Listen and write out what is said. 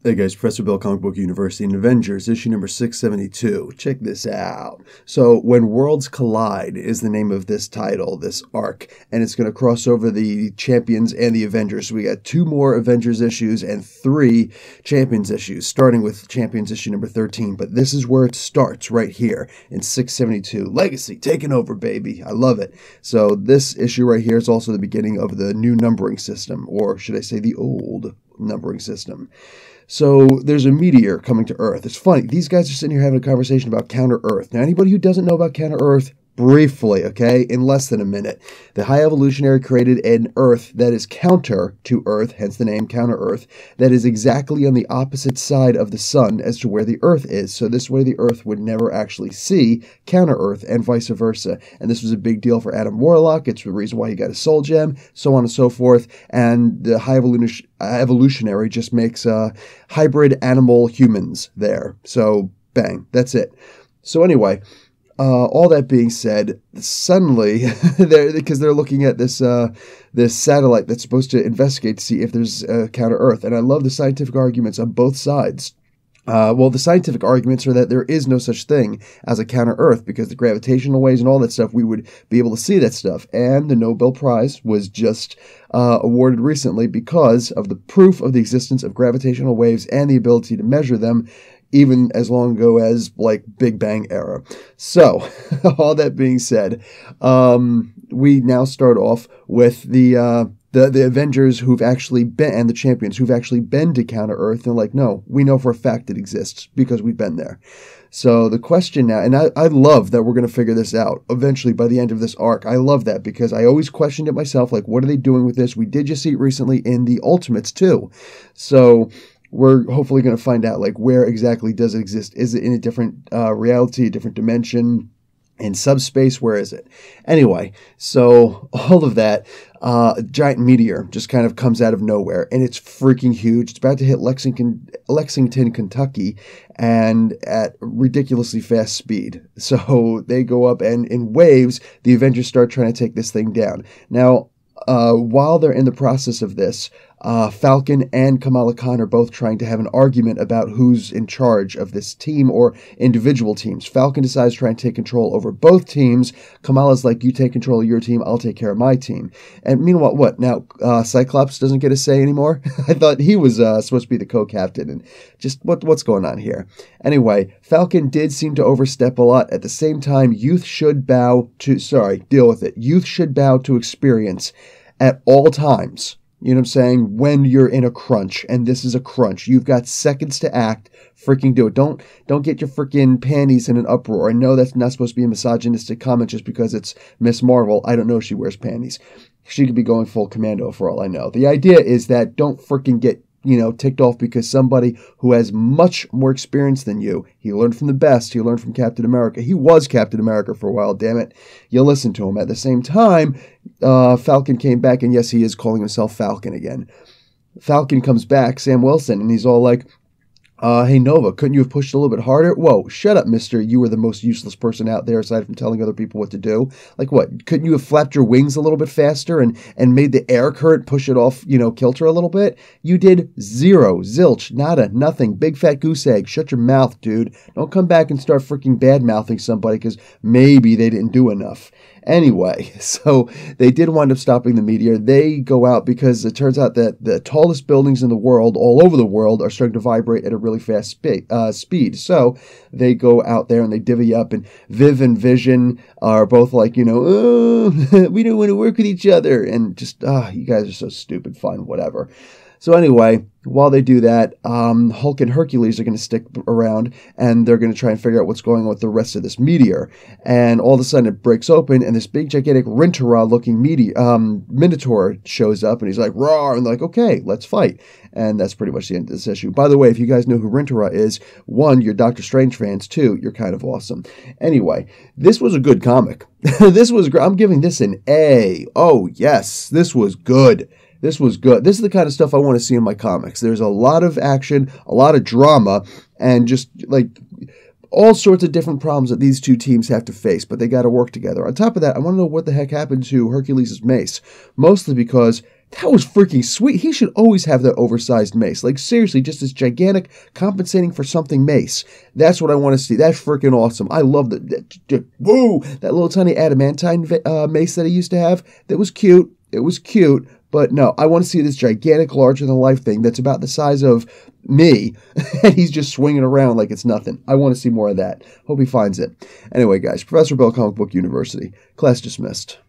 Hey guys, Professor Bill, Comic Book University, and Avengers, issue number 672. Check this out. So, When Worlds Collide is the name of this title, this arc, and it's going to cross over the Champions and the Avengers. So we got 2 more Avengers issues and 3 Champions issues, starting with Champions issue number 13. But this is where it starts, right here in 672. Legacy, taking over, baby. I love it. So this issue right here is also the beginning of the new numbering system, or should I say the old numbering system. So there's a meteor coming to Earth. It's funny. These guys are sitting here having a conversation about Counter-Earth. Now, anybody who doesn't know about Counter-Earth, briefly, okay, in less than a minute, the High Evolutionary created an Earth that is counter to Earth, hence the name Counter-Earth, that is exactly on the opposite side of the sun as to where the Earth is. So this way the Earth would never actually see Counter-Earth and vice versa. And this was a big deal for Adam Warlock. It's the reason why he got a soul gem, so on and so forth. And the High Evolutionary just makes hybrid animal humans there. So bang, that's it. So anyway, all that being said, suddenly, because they're looking at this this satellite that's supposed to investigate to see if there's counter-Earth, and I love the scientific arguments on both sides. Well, the scientific arguments are that there is no such thing as a counter-Earth because the gravitational waves and all that stuff, we would be able to see that stuff. And the Nobel Prize was just awarded recently because of the proof of the existence of gravitational waves and the ability to measure them, even as long ago as, like, Big Bang era. So, all that being said, we now start off with the Avengers who've actually been, and the Champions who've actually been to Counter-Earth. They're like, no, we know for a fact it exists because we've been there. So the question now, and I love that we're going to figure this out eventually by the end of this arc. I love that because I always questioned it myself, like, what are they doing with this? We did just see it recently in the Ultimates too. So we're hopefully going to find out, like, where exactly does it exist? Is it in a different reality, a different dimension, in subspace? Where is it? Anyway, so all of that, a giant meteor just kind of comes out of nowhere, and it's freaking huge. It's about to hit Lexington, Kentucky, and at ridiculously fast speed. So they go up, and in waves, the Avengers start trying to take this thing down. Now, while they're in the process of this, Falcon and Kamala Khan are both trying to have an argument about who's in charge of this team or individual teams. Falcon decides to try and take control over both teams. Kamala's like, you take control of your team, I'll take care of my team. And meanwhile, what? Now, Cyclops doesn't get a say anymore? I thought he was supposed to be the co-captain, and just what's going on here? Anyway, Falcon did seem to overstep a lot. At the same time, youth should bow to, deal with it. Youth should bow to experience at all times. You know what I'm saying? When you're in a crunch, and this is a crunch, you've got seconds to act. Freaking do it. Don't get your freaking panties in an uproar. I know that's not supposed to be a misogynistic comment just because it's Miss Marvel. I don't know if she wears panties. She could be going full commando for all I know. The idea is that don't freaking get, ticked off because somebody who has much more experience than you, he learned from the best, he learned from Captain America. He was Captain America for a while, damn it. You listen to him. At the same time, Falcon came back, and yes, he is calling himself Falcon again. Falcon comes back, Sam Wilson, and he's all like, hey, Nova, couldn't you have pushed a little bit harder? Whoa, shut up, mister. You were the most useless person out there aside from telling other people what to do. Like what? Couldn't you have flapped your wings a little bit faster and made the air current push it off, kilter a little bit? You did zero, zilch, nada, nothing. Big fat goose egg. Shut your mouth, dude. Don't come back and start freaking bad-mouthing somebody because maybe they didn't do enough. Anyway, so they did wind up stopping the meteor. They go out because it turns out that the tallest buildings in the world, all over the world, are starting to vibrate at a really fast speed. So they go out there and they divvy up, and Viv and Vision are both like, oh, we don't want to work with each other. And just, you guys are so stupid. Fine, whatever. So anyway, while they do that, Hulk and Hercules are going to stick around, and they're going to try and figure out what's going on with the rest of this meteor. And all of a sudden, it breaks open, and this big, gigantic Rintarah-looking Minotaur shows up, and he's like, "Roar!" And they're like, "Okay, let's fight." And that's pretty much the end of this issue. By the way, if you guys know who Rintarah is, 1, you're Doctor Strange fans. 2, you're kind of awesome. Anyway, this was a good comic. This was great. I'm giving this an A. Oh, yes, this was good. This was good. This is the kind of stuff I want to see in my comics. There's a lot of action, a lot of drama, and just like all sorts of different problems that these two teams have to face, but they got to work together. On top of that, I want to know what the heck happened to Hercules' mace, mostly because That was freaking sweet. He should always have that oversized mace. Like, seriously, just this gigantic, compensating for something mace. That's what I want to see. That's freaking awesome. I love whoa, that little tiny adamantine mace that he used to have. That was cute. It was cute. But no, I want to see this gigantic, larger-than-life thing that's about the size of me, and he's just swinging around like it's nothing. I want to see more of that. Hope he finds it. Anyway, guys, Professor Bell, Comic Book University. Class dismissed.